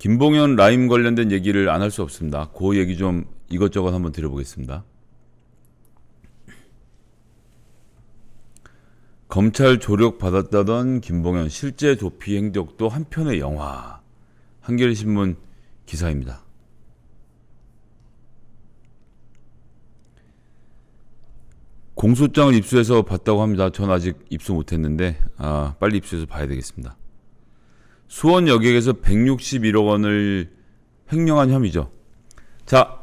김봉현 라임 관련된 얘기를 안 할 수 없습니다. 그 얘기 좀 이것저것 한번 드려보겠습니다. 검찰 조력 받았다던 김봉현 실제 도피 행적도 한 편의 영화. 한겨레신문 기사입니다. 공소장을 입수해서 봤다고 합니다. 전 아직 입수 못했는데 빨리 입수해서 봐야 되겠습니다. 수원 여객에서 161억 원을 횡령한 혐의죠. 자,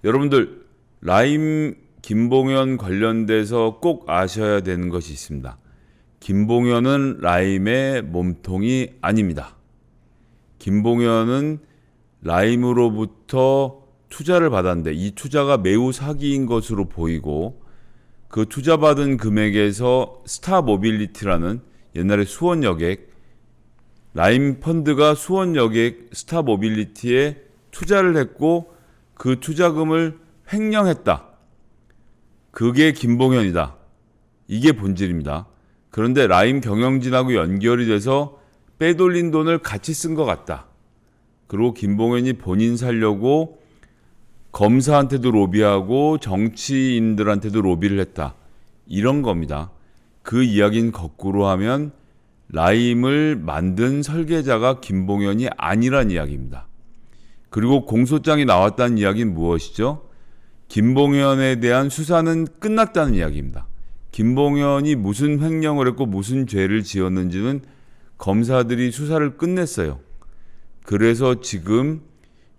여러분들 라임 김봉현 관련돼서 꼭 아셔야 되는 것이 있습니다. 김봉현은 라임의 몸통이 아닙니다. 김봉현은 라임으로부터 투자를 받았는데 이 투자가 매우 사기인 것으로 보이고 그 투자받은 금액에서 스타모빌리티라는 옛날에 수원여객 라임 펀드가 수원여객 스타모빌리티에 투자를 했고 그 투자금을 횡령했다. 그게 김봉현이다. 이게 본질입니다. 그런데 라임 경영진하고 연결이 돼서 빼돌린 돈을 같이 쓴 것 같다. 그리고 김봉현이 본인 살려고 검사한테도 로비하고 정치인들한테도 로비를 했다. 이런 겁니다. 그 이야기는 거꾸로 하면 라임을 만든 설계자가 김봉현이 아니란 이야기입니다. 그리고 공소장이 나왔다는 이야기는 무엇이죠? 김봉현에 대한 수사는 끝났다는 이야기입니다. 김봉현이 무슨 횡령을 했고 무슨 죄를 지었는지는 검사들이 수사를 끝냈어요. 그래서 지금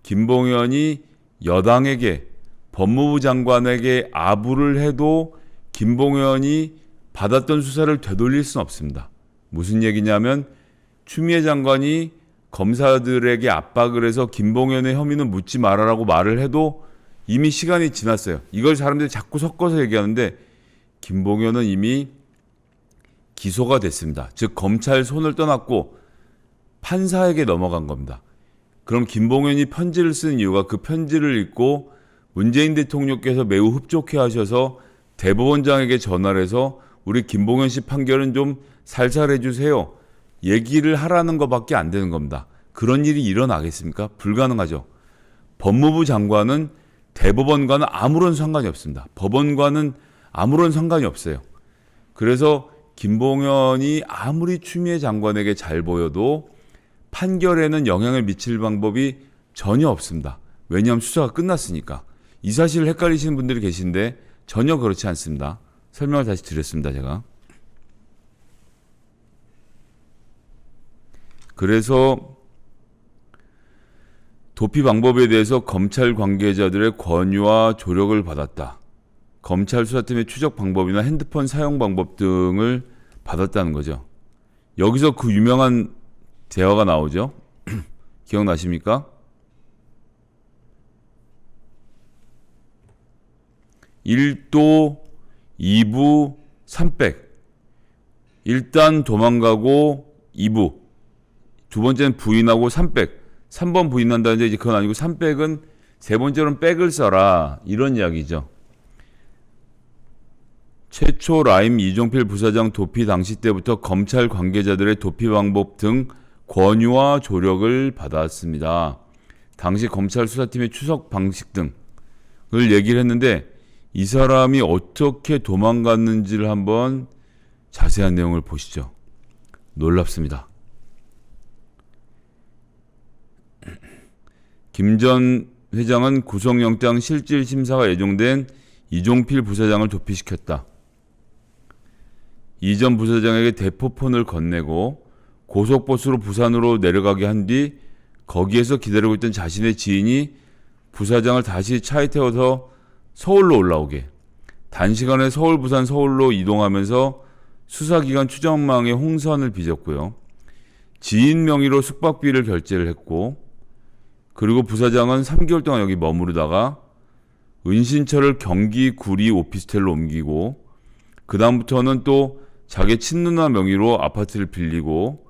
김봉현이 여당에게 법무부 장관에게 아부를 해도 김봉현이 받았던 수사를 되돌릴 수는 없습니다. 무슨 얘기냐면 추미애 장관이 검사들에게 압박을 해서 김봉현의 혐의는 묻지 말아라고 말을 해도 이미 시간이 지났어요. 이걸 사람들이 자꾸 섞어서 얘기하는데 김봉현은 이미 기소가 됐습니다. 즉 검찰 손을 떠났고 판사에게 넘어간 겁니다. 그럼 김봉현이 편지를 쓴 이유가 그 편지를 읽고 문재인 대통령께서 매우 흡족해 하셔서 대법원장에게 전화를 해서 우리 김봉현 씨 판결은 좀 살살해 주세요. 얘기를 하라는 것밖에 안 되는 겁니다. 그런 일이 일어나겠습니까? 불가능하죠. 법무부 장관은 대법원과는 아무런 상관이 없습니다. 법원과는 아무런 상관이 없어요. 그래서 김봉현이 아무리 추미애 장관에게 잘 보여도 판결에는 영향을 미칠 방법이 전혀 없습니다. 왜냐하면 수사가 끝났으니까. 이 사실을 헷갈리시는 분들이 계신데 전혀 그렇지 않습니다. 설명을 다시 드렸습니다. 제가. 그래서 도피 방법에 대해서 검찰 관계자들의 권유와 조력을 받았다. 검찰 수사팀의 추적 방법이나 핸드폰 사용 방법 등을 받았다는 거죠. 여기서 그 유명한 대화가 나오죠. 기억나십니까? 1도, 2부, 3백. 일단 도망가고 2부. 두 번째는 부인하고 3백. 3번 부인한다는데 이제 그건 아니고 3백은 세 번째로는 백을 써라. 이런 이야기죠. 최초 라임 이종필 부사장 도피 당시 때부터 검찰 관계자들의 도피 방법 등 권유와 조력을 받았습니다. 당시 검찰 수사팀의 추적 방식 등을 얘기를 했는데 이 사람이 어떻게 도망갔는지를 한번 자세한 내용을 보시죠. 놀랍습니다. 김 전 회장은 구속영장 실질심사가 예정된 이종필 부사장을 도피시켰다. 이 전 부사장에게 대포폰을 건네고 고속버스로 부산으로 내려가게 한 뒤 거기에서 기다리고 있던 자신의 지인이 부사장을 다시 차에 태워서 서울로 올라오게, 단시간에 서울, 부산, 서울로 이동하면서 수사기관 추정망에 홍선을 빚었고요. 지인 명의로 숙박비를 결제를 했고, 그리고 부사장은 3개월 동안 여기 머무르다가 은신처를 경기 구리 오피스텔로 옮기고 그 다음부터는 또 자기 친누나 명의로 아파트를 빌리고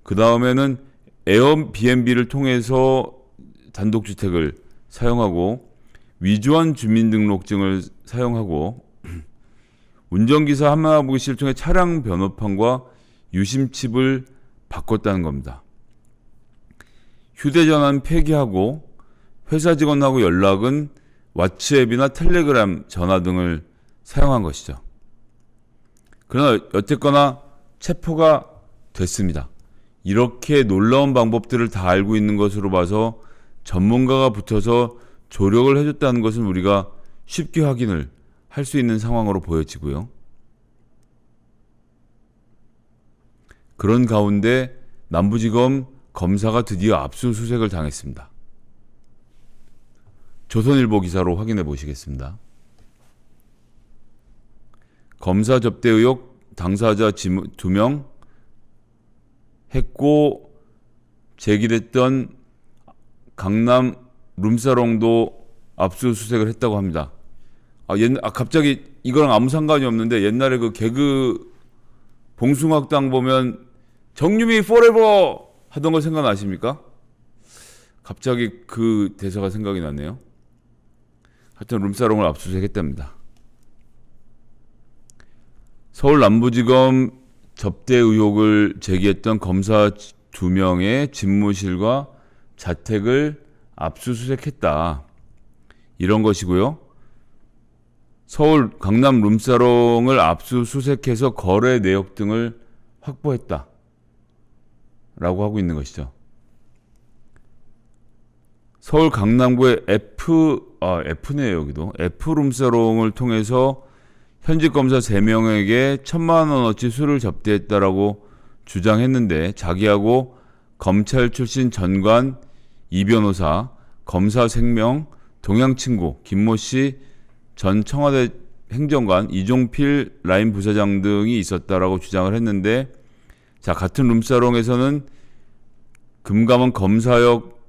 그 다음에는 에어비앤비를 통해서 단독주택을 사용하고 위조한 주민등록증을 사용하고 운전기사 한마부기 씨를 통해 차량 번호판과 유심칩을 바꿨다는 겁니다. 휴대전화는 폐기하고 회사 직원하고 연락은 왓츠앱이나 텔레그램, 전화 등을 사용한 것이죠. 그러나 어쨌거나 체포가 됐습니다. 이렇게 놀라운 방법들을 다 알고 있는 것으로 봐서 전문가가 붙어서 조력을 해줬다는 것은 우리가 쉽게 확인을 할 수 있는 상황으로 보여지고요. 그런 가운데 남부지검 검사가 드디어 압수수색을 당했습니다. 조선일보 기사로 확인해 보시겠습니다. 검사 접대 의혹 당사자 2명 했고 제기됐던 강남 룸사롱도 압수수색을 했다고 합니다. 갑자기 이거랑 아무 상관이 없는데 옛날에 그 개그 봉숭아학당 보면 정유미 포레버 하던 거 생각나십니까? 갑자기 그 대사가 생각이 나네요. 하여튼 룸사롱을 압수수색했답니다. 서울 남부지검 접대 의혹을 제기했던 검사 2명의 집무실과 자택을 압수수색했다. 이런 것이고요. 서울 강남 룸사롱을 압수수색해서 거래 내역 등을 확보했다. 라고 하고 있는 것이죠. 서울 강남구의 F네요, 여기도. F룸사롱을 통해서 현직 검사 3명에게 1,000만 원어치 술을 접대했다라고 주장했는데 자기하고 검찰 출신 전관, 이 변호사, 검사 생명, 동양친구, 김모 씨 전 청와대 행정관, 이종필 라인 부사장 등이 있었다라고 주장을 했는데 자, 같은 룸사롱에서는 금감원 검사역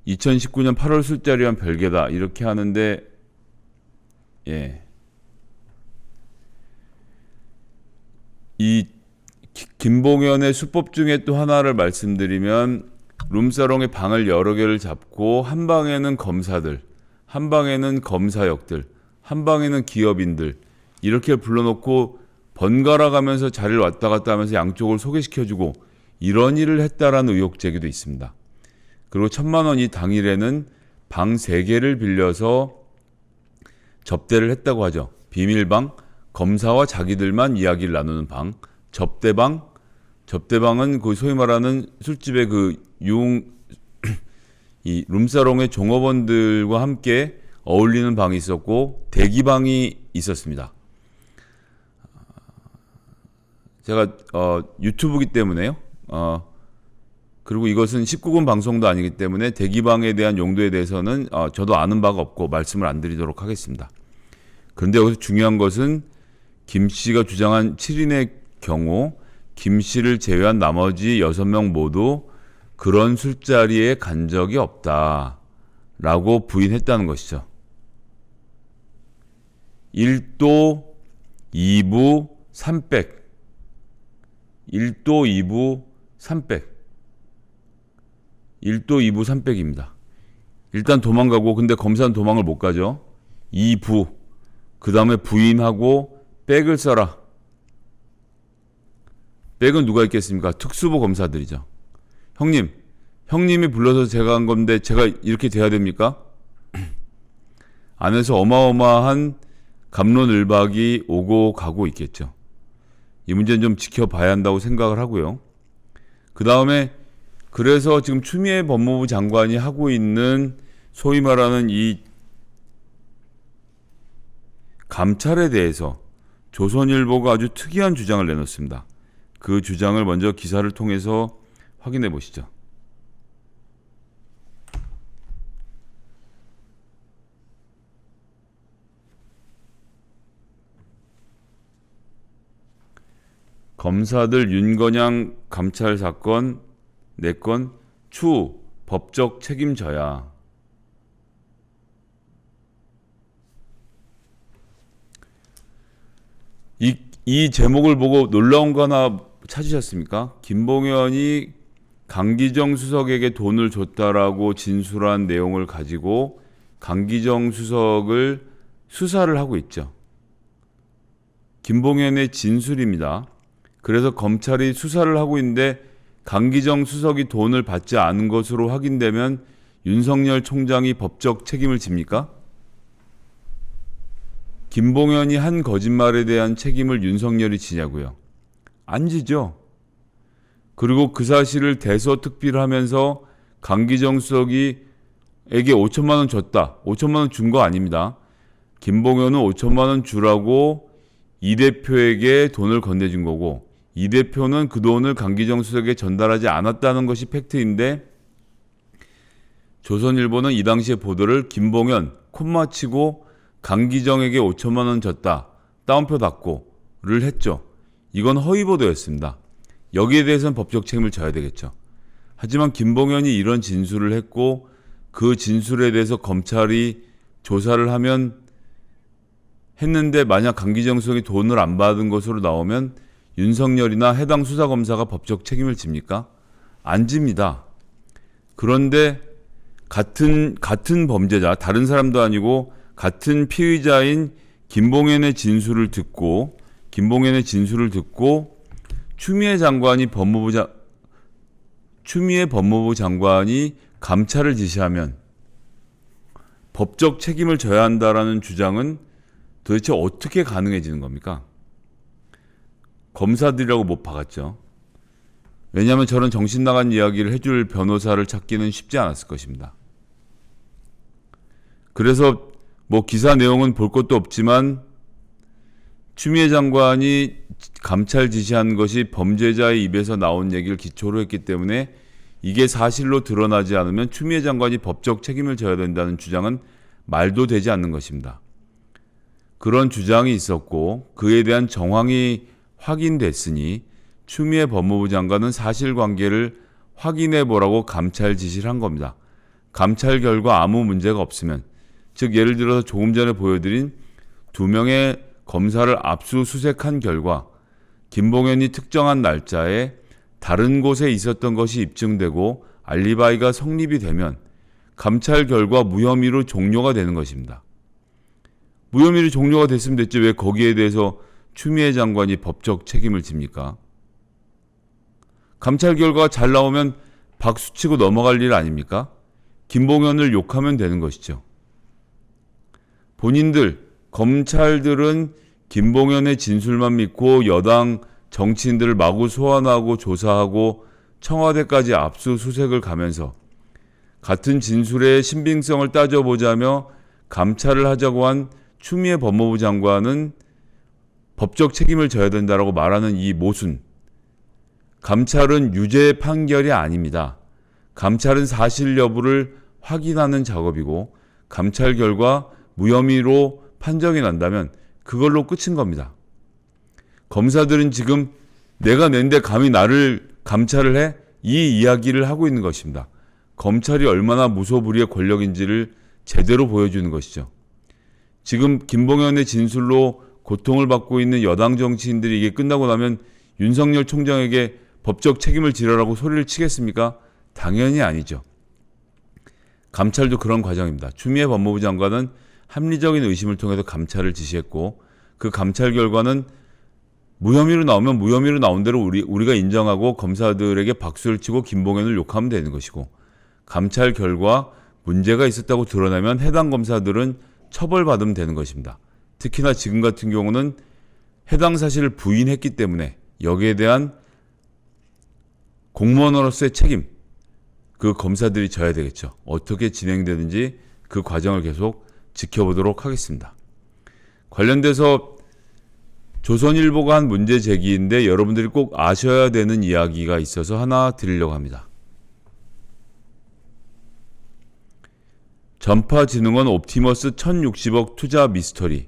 2019년 8월 술자리와는 별개다. 이렇게 하는데 예. 이 김봉현의 수법 중에 또 하나를 말씀드리면 룸사롱의 방을 여러 개를 잡고 한 방에는 검사들, 한 방에는 검사역들, 한 방에는 기업인들 이렇게 불러놓고 번갈아 가면서 자리를 왔다 갔다 하면서 양쪽을 소개시켜주고 이런 일을 했다라는 의혹 제기도 있습니다. 그리고 1,000만 원이 당일에는 방 3개를 빌려서 접대를 했다고 하죠. 비밀방, 검사와 자기들만 이야기를 나누는 방, 접대방은 그 소위 말하는 술집의 이 룸사롱의 종업원들과 함께 어울리는 방이 있었고 대기방이 있었습니다. 제가 유튜브기 때문에요. 그리고 이것은 19금 방송도 아니기 때문에 대기방에 대한 용도에 대해서는 저도 아는 바가 없고 말씀을 안 드리도록 하겠습니다. 그런데 여기서 중요한 것은 김 씨가 주장한 7인의 경우 김 씨를 제외한 나머지 6명 모두 그런 술자리에 간 적이 없다라고 부인했다는 것이죠. 1도, 2부, 3백. 1도, 2부, 3백. 1도, 2부, 3백입니다. 일단 도망가고 근데 검사는 도망을 못 가죠. 2부. 그 다음에 부인하고 백을 써라. 백은 누가 있겠습니까? 특수부 검사들이죠. 형님이 불러서 제가 한 건데 제가 이렇게 돼야 됩니까? 안에서 어마어마한 갑론을박이 오고 가고 있겠죠. 이 문제는 좀 지켜봐야 한다고 생각을 하고요. 그 다음에 그래서 지금 추미애 법무부 장관이 하고 있는 소위 말하는 이 감찰에 대해서 조선일보가 아주 특이한 주장을 내놓습니다. 그 주장을 먼저 기사를 통해서 확인해 보시죠. 검사들 윤건향 감찰 사건 4건 추후 법적 책임져야. 이 제목을 보고 놀라운 거 하나 찾으셨습니까? 김봉현이 강기정 수석에게 돈을 줬다라고 진술한 내용을 가지고 강기정 수석을 수사를 하고 있죠. 김봉현의 진술입니다. 그래서 검찰이 수사를 하고 있는데 강기정 수석이 돈을 받지 않은 것으로 확인되면 윤석열 총장이 법적 책임을 집니까? 김봉현이 한 거짓말에 대한 책임을 윤석열이 지냐고요? 안 지죠. 그리고 그 사실을 대서특필하면서 강기정 수석이 에게 5천만 원 줬다. 5천만 원 준 거 아닙니다. 김봉현은 5천만 원 주라고 이 대표에게 돈을 건네준 거고 이 대표는 그 돈을 강기정 수석에게 전달하지 않았다는 것이 팩트인데 조선일보는 이 당시의 보도를 김봉현 콤마 치고 강기정에게 5천만 원 줬다. 따옴표 닫고를 했죠. 이건 허위 보도였습니다. 여기에 대해서는 법적 책임을 져야 되겠죠. 하지만 김봉현이 이런 진술을 했고 그 진술에 대해서 검찰이 조사를 하면 했는데 만약 강기정 수석이 돈을 안 받은 것으로 나오면 윤석열이나 해당 수사검사가 법적 책임을 집니까? 안 집니다. 그런데 같은 범죄자, 다른 사람도 아니고 같은 피의자인 김봉현의 진술을 듣고 추미애 법무부 장관이 감찰을 지시하면 법적 책임을 져야 한다라는 주장은 도대체 어떻게 가능해지는 겁니까? 검사들이라고 못 박았죠. 왜냐하면 저런 정신 나간 이야기를 해줄 변호사를 찾기는 쉽지 않았을 것입니다. 그래서 뭐 기사 내용은 볼 것도 없지만 추미애 장관이 감찰 지시한 것이 범죄자의 입에서 나온 얘기를 기초로 했기 때문에 이게 사실로 드러나지 않으면 추미애 장관이 법적 책임을 져야 된다는 주장은 말도 되지 않는 것입니다. 그런 주장이 있었고 그에 대한 정황이 확인됐으니 추미애 법무부 장관은 사실관계를 확인해 보라고 감찰 지시를 한 겁니다. 감찰 결과 아무 문제가 없으면 즉 예를 들어서 조금 전에 보여드린 2명의 검사를 압수수색한 결과 김봉현이 특정한 날짜에 다른 곳에 있었던 것이 입증되고 알리바이가 성립이 되면 감찰 결과 무혐의로 종료가 되는 것입니다. 무혐의로 종료가 됐으면 됐지 왜 거기에 대해서 추미애 장관이 법적 책임을 집니까? 감찰 결과가 잘 나오면 박수치고 넘어갈 일 아닙니까? 김봉현을 욕하면 되는 것이죠. 검찰들은 김봉현의 진술만 믿고 여당 정치인들을 마구 소환하고 조사하고 청와대까지 압수수색을 가면서 같은 진술의 신빙성을 따져보자며 감찰을 하자고 한 추미애 법무부 장관은 법적 책임을 져야 된다고 말하는 이 모순. 감찰은 유죄 판결이 아닙니다. 감찰은 사실 여부를 확인하는 작업이고 감찰 결과 무혐의로 판정이 난다면 그걸로 끝인 겁니다. 검사들은 지금 내가 낸데 감히 나를 감찰을 해? 이 이야기를 하고 있는 것입니다. 검찰이 얼마나 무소불위의 권력인지를 제대로 보여주는 것이죠. 지금 김봉현의 진술로 고통을 받고 있는 여당 정치인들이 이게 끝나고 나면 윤석열 총장에게 법적 책임을 지라라고 소리를 치겠습니까? 당연히 아니죠. 감찰도 그런 과정입니다. 추미애 법무부 장관은 합리적인 의심을 통해서 감찰을 지시했고 그 감찰 결과는 무혐의로 나오면 무혐의로 나온 대로 우리가 인정하고 검사들에게 박수를 치고 김봉현을 욕하면 되는 것이고 감찰 결과 문제가 있었다고 드러나면 해당 검사들은 처벌받으면 되는 것입니다. 특히나 지금 같은 경우는 해당 사실을 부인했기 때문에 여기에 대한 공무원으로서의 책임 그 검사들이 져야 되겠죠. 어떻게 진행되는지 그 과정을 계속 지켜보도록 하겠습니다. 관련돼서 조선일보가 한 문제 제기인데 여러분들이 꼭 아셔야 되는 이야기가 있어서 하나 드리려고 합니다. 전파진흥원 옵티머스 1060억 투자 미스터리.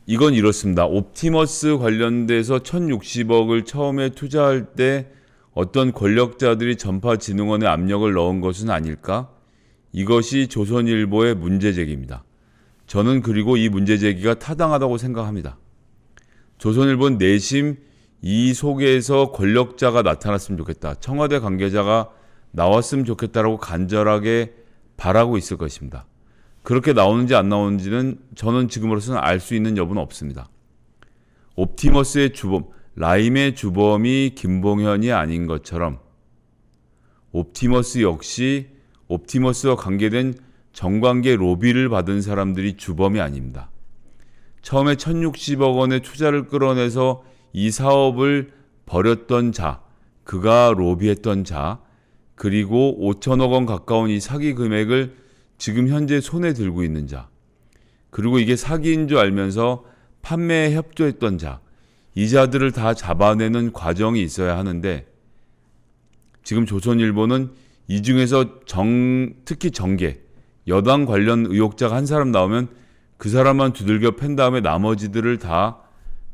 이건 이렇습니다. 옵티머스 관련돼서 1060억을 처음에 투자할 때 어떤 권력자들이 전파진흥원에 압력을 넣은 것은 아닐까? 이것이 조선일보의 문제제기입니다. 저는 그리고 이 문제제기가 타당하다고 생각합니다. 조선일보는 내심 이 속에서 권력자가 나타났으면 좋겠다. 청와대 관계자가 나왔으면 좋겠다라고 간절하게 바라고 있을 것입니다. 그렇게 나오는지 안 나오는지는 저는 지금으로서는 알 수 있는 여부는 없습니다. 옵티머스의 주범, 라임의 주범이 김봉현이 아닌 것처럼 옵티머스 역시 옵티머스와 관계된 정관계 로비를 받은 사람들이 주범이 아닙니다. 처음에 1,060억 원의 투자를 끌어내서 이 사업을 벌였던 자, 그가 로비했던 자, 그리고 5천억 원 가까운 이 사기 금액을 지금 현재 손에 들고 있는 자, 그리고 이게 사기인 줄 알면서 판매에 협조했던 자, 이 자들을 다 잡아내는 과정이 있어야 하는데 지금 조선일보는 이 중에서 특히 정계, 여당 관련 의혹자가 한 사람 나오면 그 사람만 두들겨 팬 다음에 나머지들을 다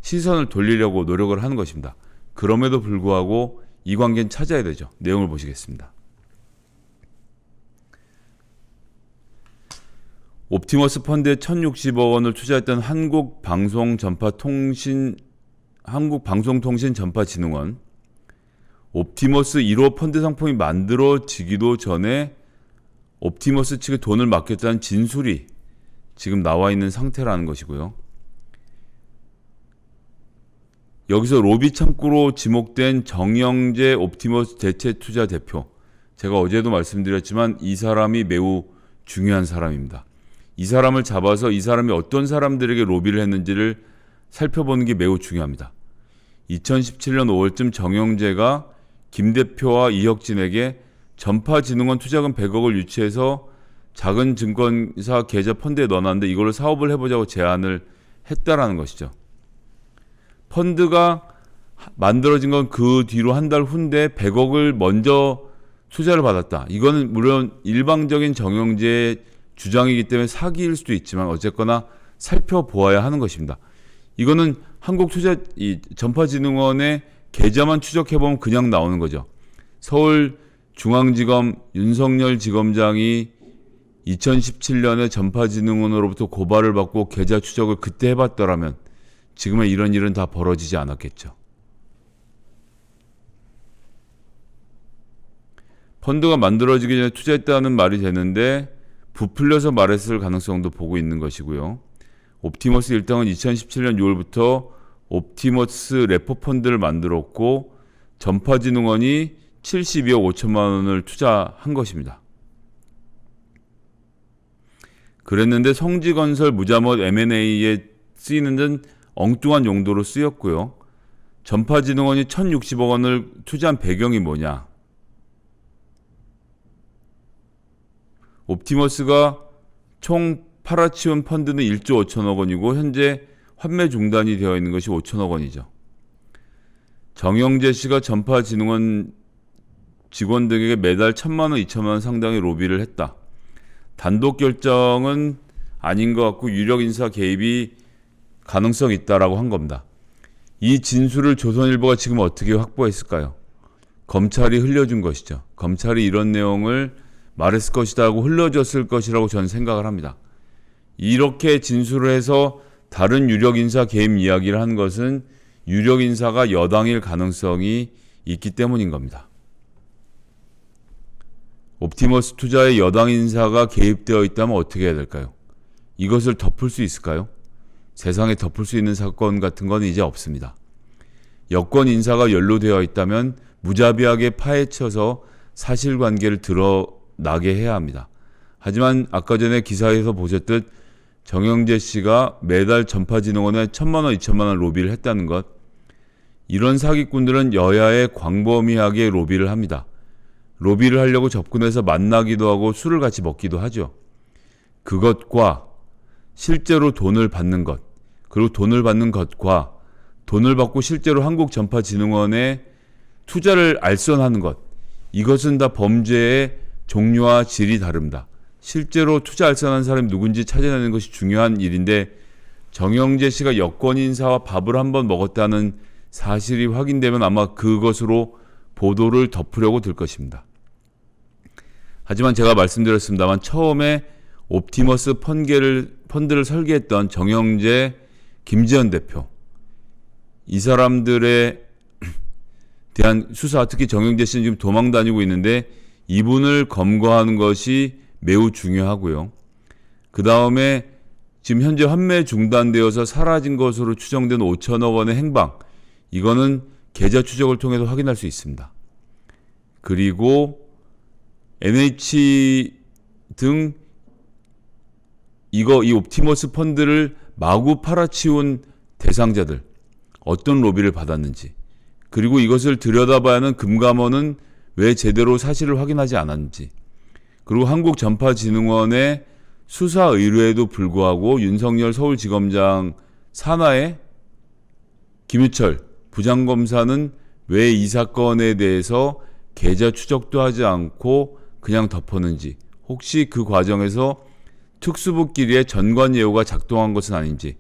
시선을 돌리려고 노력을 하는 것입니다. 그럼에도 불구하고 이 관계는 찾아야 되죠. 내용을 보시겠습니다. 옵티머스 펀드에 1,060억 원을 투자했던 한국방송통신전파진흥원, 옵티머스 1호 펀드 상품이 만들어지기도 전에 옵티머스 측에 돈을 맡겼다는 진술이 지금 나와 있는 상태라는 것이고요. 여기서 로비 창구로 지목된 정영재 옵티머스 대체투자 대표, 제가 어제도 말씀드렸지만 이 사람이 매우 중요한 사람입니다. 이 사람을 잡아서 이 사람이 어떤 사람들에게 로비를 했는지를 살펴보는 게 매우 중요합니다. 2017년 5월쯤 정영재가 김 대표와 이혁진에게 전파진흥원 투자금 100억을 유치해서 작은 증권사 계좌 펀드에 넣어놨는데 이걸로 사업을 해보자고 제안을 했다라는 것이죠. 펀드가 만들어진 건 그 뒤로 한 달 후인데 100억을 먼저 투자를 받았다. 이거는 물론 일방적인 정영재의 주장이기 때문에 사기일 수도 있지만 어쨌거나 살펴보아야 하는 것입니다. 이거는 전파진흥원의 계좌만 추적해보면 그냥 나오는 거죠. 서울중앙지검 윤석열 지검장이 2017년에 전파진흥원으로부터 고발을 받고 계좌 추적을 그때 해봤더라면 지금의 이런 일은 다 벌어지지 않았겠죠. 펀드가 만들어지기 전에 투자했다는 말이 되는데 부풀려서 말했을 가능성도 보고 있는 것이고요. 옵티머스 일당은 2017년 6월부터 옵티머스 레포펀드를 만들었고 전파진흥원이 72억 5천만 원을 투자한 것입니다. 그랬는데 성지건설 무자못 M&A에 쓰이는 데는 엉뚱한 용도로 쓰였고요. 전파진흥원이 1,060억 원을 투자한 배경이 뭐냐? 옵티머스가 총 팔아치운 펀드는 1조 5천억 원이고 현재 환매 중단이 되어 있는 것이 5천억 원이죠. 정영재 씨가 전파진흥원 직원 등에게 매달 1,000만 원, 2천만 원 상당의 로비를 했다. 단독 결정은 아닌 것 같고 유력 인사 개입이 가능성이 있다라고 한 겁니다. 이 진술을 조선일보가 지금 어떻게 확보했을까요? 검찰이 흘려준 것이죠. 검찰이 이런 내용을 말했을 것이다 하고 흘려줬을 것이라고 저는 생각을 합니다. 이렇게 진술을 해서 다른 유력 인사 개입 이야기를 한 것은 유력 인사가 여당일 가능성이 있기 때문인 겁니다. 옵티머스 투자에 여당 인사가 개입되어 있다면 어떻게 해야 될까요? 이것을 덮을 수 있을까요? 세상에 덮을 수 있는 사건 같은 건 이제 없습니다. 여권 인사가 연루되어 있다면 무자비하게 파헤쳐서 사실관계를 드러나게 해야 합니다. 하지만 아까 전에 기사에서 보셨듯 정영재 씨가 매달 전파진흥원에 1,000만 원, 2천만 원 로비를 했다는 것, 이런 사기꾼들은 여야에 광범위하게 로비를 합니다. 로비를 하려고 접근해서 만나기도 하고 술을 같이 먹기도 하죠. 그것과 실제로 돈을 받는 것, 그리고 돈을 받는 것과 돈을 받고 실제로 한국전파진흥원에 투자를 알선하는 것, 이것은 다 범죄의 종류와 질이 다릅니다. 실제로 투자 알선한 사람이 누군지 찾아내는 것이 중요한 일인데 정영재 씨가 여권 인사와 밥을 한번 먹었다는 사실이 확인되면 아마 그것으로 보도를 덮으려고 들 것입니다. 하지만 제가 말씀드렸습니다만 처음에 옵티머스 펀드를 설계했던 정영재, 김지현 대표, 이 사람들에 대한 수사, 특히 정영재 씨는 지금 도망 다니고 있는데 이분을 검거하는 것이 매우 중요하고요. 그 다음에 지금 현재 환매 중단되어서 사라진 것으로 추정된 5천억 원의 행방, 이거는 계좌 추적을 통해서 확인할 수 있습니다. 그리고 NH 등 이 옵티머스 펀드를 마구 팔아치운 대상자들 어떤 로비를 받았는지, 그리고 이것을 들여다봐야 하는 금감원은 왜 제대로 사실을 확인하지 않았는지, 그리고 한국전파진흥원의 수사 의뢰에도 불구하고 윤석열 서울지검장 산하에 김유철 부장검사는 왜 이 사건에 대해서 계좌 추적도 하지 않고 그냥 덮었는지, 혹시 그 과정에서 특수부끼리의 전관 예우가 작동한 것은 아닌지,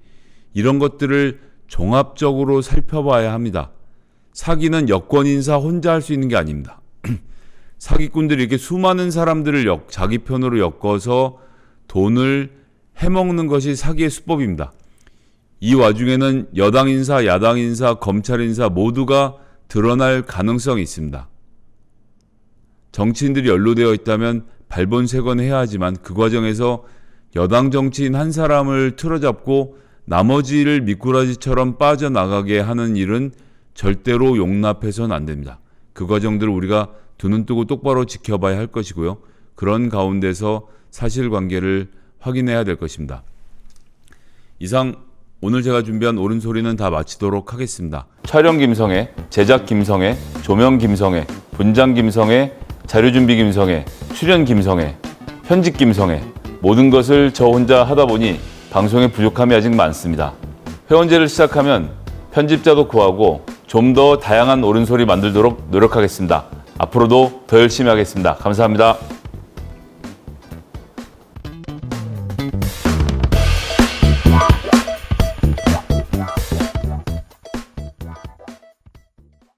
이런 것들을 종합적으로 살펴봐야 합니다. 사기는 여권 인사 혼자 할 수 있는 게 아닙니다. 사기꾼들이 이렇게 수많은 사람들을 자기 편으로 엮어서 돈을 해먹는 것이 사기의 수법입니다. 이 와중에는 여당 인사, 야당 인사, 검찰 인사 모두가 드러날 가능성이 있습니다. 정치인들이 연루되어 있다면 발본색원해야 하지만 그 과정에서 여당 정치인 한 사람을 틀어잡고 나머지를 미꾸라지처럼 빠져나가게 하는 일은 절대로 용납해서는 안 됩니다. 그 과정들을 우리가 두 눈 뜨고 똑바로 지켜봐야 할 것이고요. 그런 가운데서 사실관계를 확인해야 될 것입니다. 이상 오늘 제가 준비한 옳은 소리는 다 마치도록 하겠습니다. 촬영 김성애, 제작 김성애, 조명 김성애, 분장 김성애, 자료준비 김성애, 출연 김성애, 편집 김성애, 모든 것을 저 혼자 하다 보니 방송에 부족함이 아직 많습니다. 회원제를 시작하면 편집자도 구하고 좀 더 다양한 옳은 소리 만들도록 노력하겠습니다. 앞으로도 더 열심히 하겠습니다. 감사합니다.